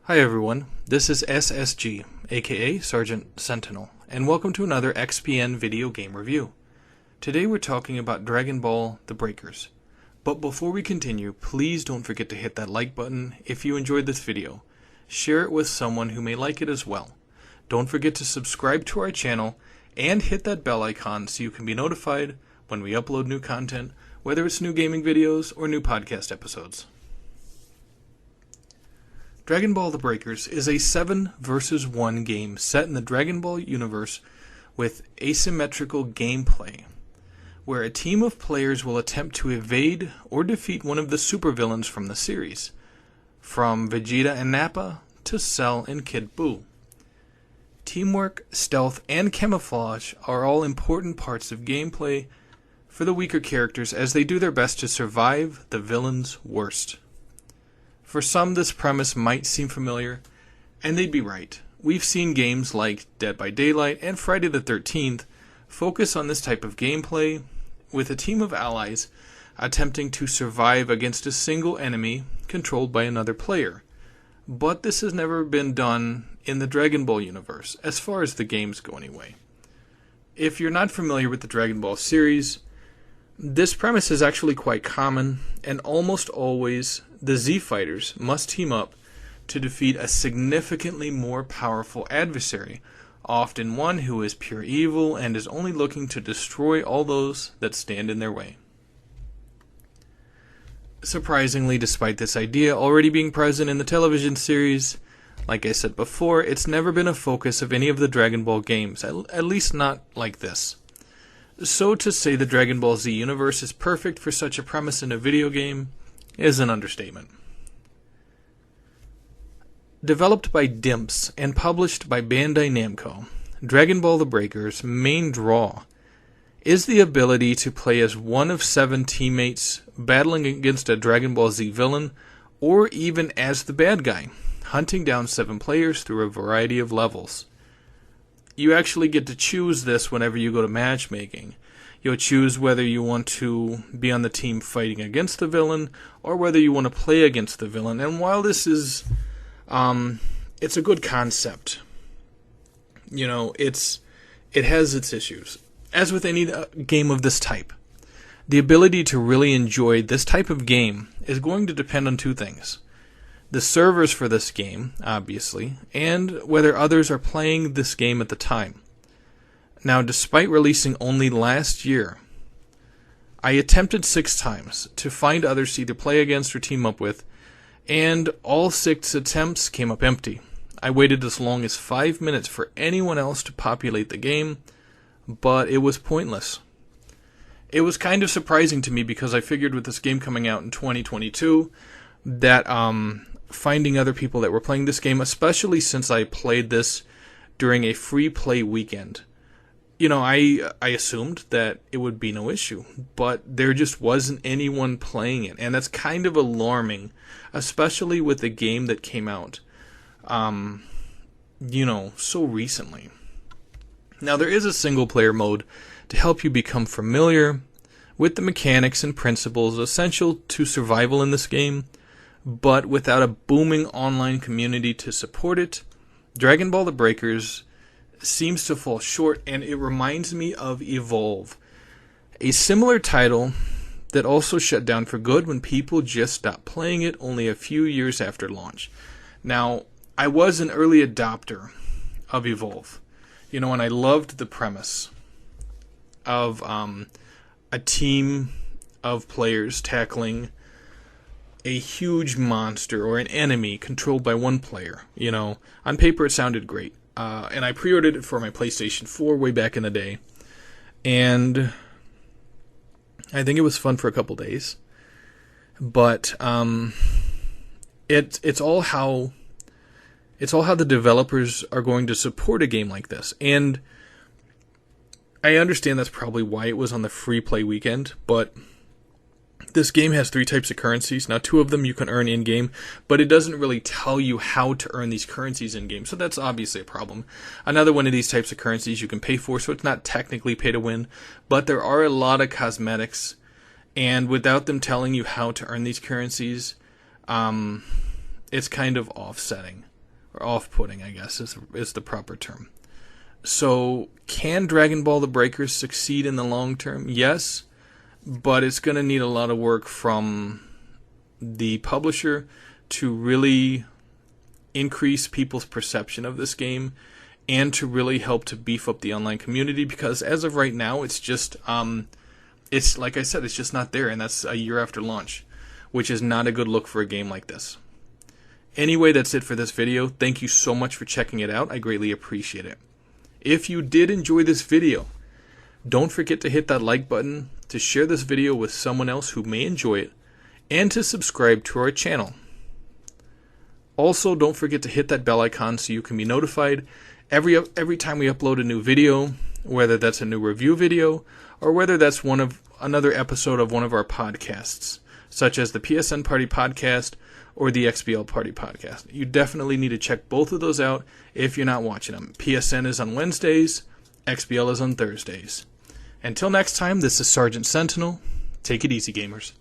Hi everyone, this is SSG, aka Sergeant Sentinel, and welcome to another XPN video game review. Today we're talking about Dragon Ball: The Breakers. But before we continue, please don't forget to hit that like button if you enjoyed this video. Share it with someone who may like it as well. Don't forget to subscribe to our channel and hit that bell icon so you can be notified when we upload new content, whether it's new gaming videos or new podcast episodes. Dragon Ball: The Breakers is a 7 vs 1 game set in the Dragon Ball universe with asymmetrical gameplay, where a team of players will attempt to evade or defeat one of the supervillains from the series, from Vegeta and Nappa to Cell and Kid Buu. Teamwork, stealth, and camouflage are all important parts of gameplay for the weaker characters as they do their best to survive the villain's worst. For some, this premise might seem familiar, and they'd be right. We've seen games like Dead by Daylight and Friday the 13th focus on this type of gameplay, with a team of allies attempting to survive against a single enemy controlled by another player. But this has never been done in the Dragon Ball universe, as far as the games go anyway. If you're not familiar with the Dragon Ball series, this premise is actually quite common, and almost always the Z fighters must team up to defeat a significantly more powerful adversary, often one who is pure evil and is only looking to destroy all those that stand in their way. Surprisingly, despite this idea already being present in the television series, like I said before, it's never been a focus of any of the Dragon Ball games, at least not like this. So to say the Dragon Ball Z universe is perfect for such a premise in a video game is an understatement. Developed by Dimps and published by Bandai Namco, Dragon Ball: The Breakers' main draw is the ability to play as one of 7 teammates battling against a Dragon Ball Z villain, or even as the bad guy, hunting down 7 players through a variety of levels. You actually get to choose this whenever you go to matchmaking. You'll choose whether you want to be on the team fighting against the villain or whether you want to play against the villain. And while this is, it's a good concept, it has its issues. As with any game of this type, the ability to really enjoy this type of game is going to depend on 2 things. The servers for this game, obviously, and whether others are playing this game at the time. Now, despite releasing only last year, I attempted 6 times to find others to either play against or team up with, and all 6 attempts came up empty. I waited as long as 5 minutes for anyone else to populate the game, but it was pointless. It was kind of surprising to me because I figured with this game coming out in 2022 that finding other people that were playing this game, especially since I played this during a free play weekend, I assumed that it would be no issue, but there just wasn't anyone playing it, and that's kind of alarming, especially with a game that came out, so recently. Now, there is a single player mode to help you become familiar with the mechanics and principles essential to survival in this game, but without a booming online community to support it, Dragon Ball: The Breakers seems to fall short, and it reminds me of Evolve, a similar title that also shut down for good when people just stopped playing it only a few years after launch. Now, I was an early adopter of Evolve, and I loved the premise of a team of players tackling a huge monster or an enemy controlled by one player. On paper it sounded great. And I pre-ordered it for my PlayStation 4 way back in the day. And I think it was fun for a couple days. But it's all how the developers are going to support a game like this. And I understand that's probably why it was on the free play weekend, but this game has 3 types of currencies. Now, 2 of them you can earn in-game, but it doesn't really tell you how to earn these currencies in-game, so that's obviously a problem. Another one of these types of currencies you can pay for, so it's not technically pay to win, but there are a lot of cosmetics, and without them telling you how to earn these currencies, it's kind of offsetting. or off-putting, I guess is the proper term. So, can Dragon Ball The Breakers succeed in the long term? Yes, but it's going to need a lot of work from the publisher to really increase people's perception of this game and to really help to beef up the online community, because as of right now, it's just, it's like I said, it's just not there, and that's a year after launch, which is not a good look for a game like this. Anyway, that's it for this video. Thank you so much for checking it out. I greatly appreciate it. If you did enjoy this video, don't forget to hit that like button, to share this video with someone else who may enjoy it, and to subscribe to our channel. Also, don't forget to hit that bell icon so you can be notified every time we upload a new video, whether that's a new review video or whether that's another episode of one of our podcasts, such as the PSN Party Podcast or the XBL Party Podcast. You definitely need to check both of those out if you're not watching them. PSN is on Wednesdays, XBL is on Thursdays. Until next time, this is Sergeant Sentinel. Take it easy, gamers.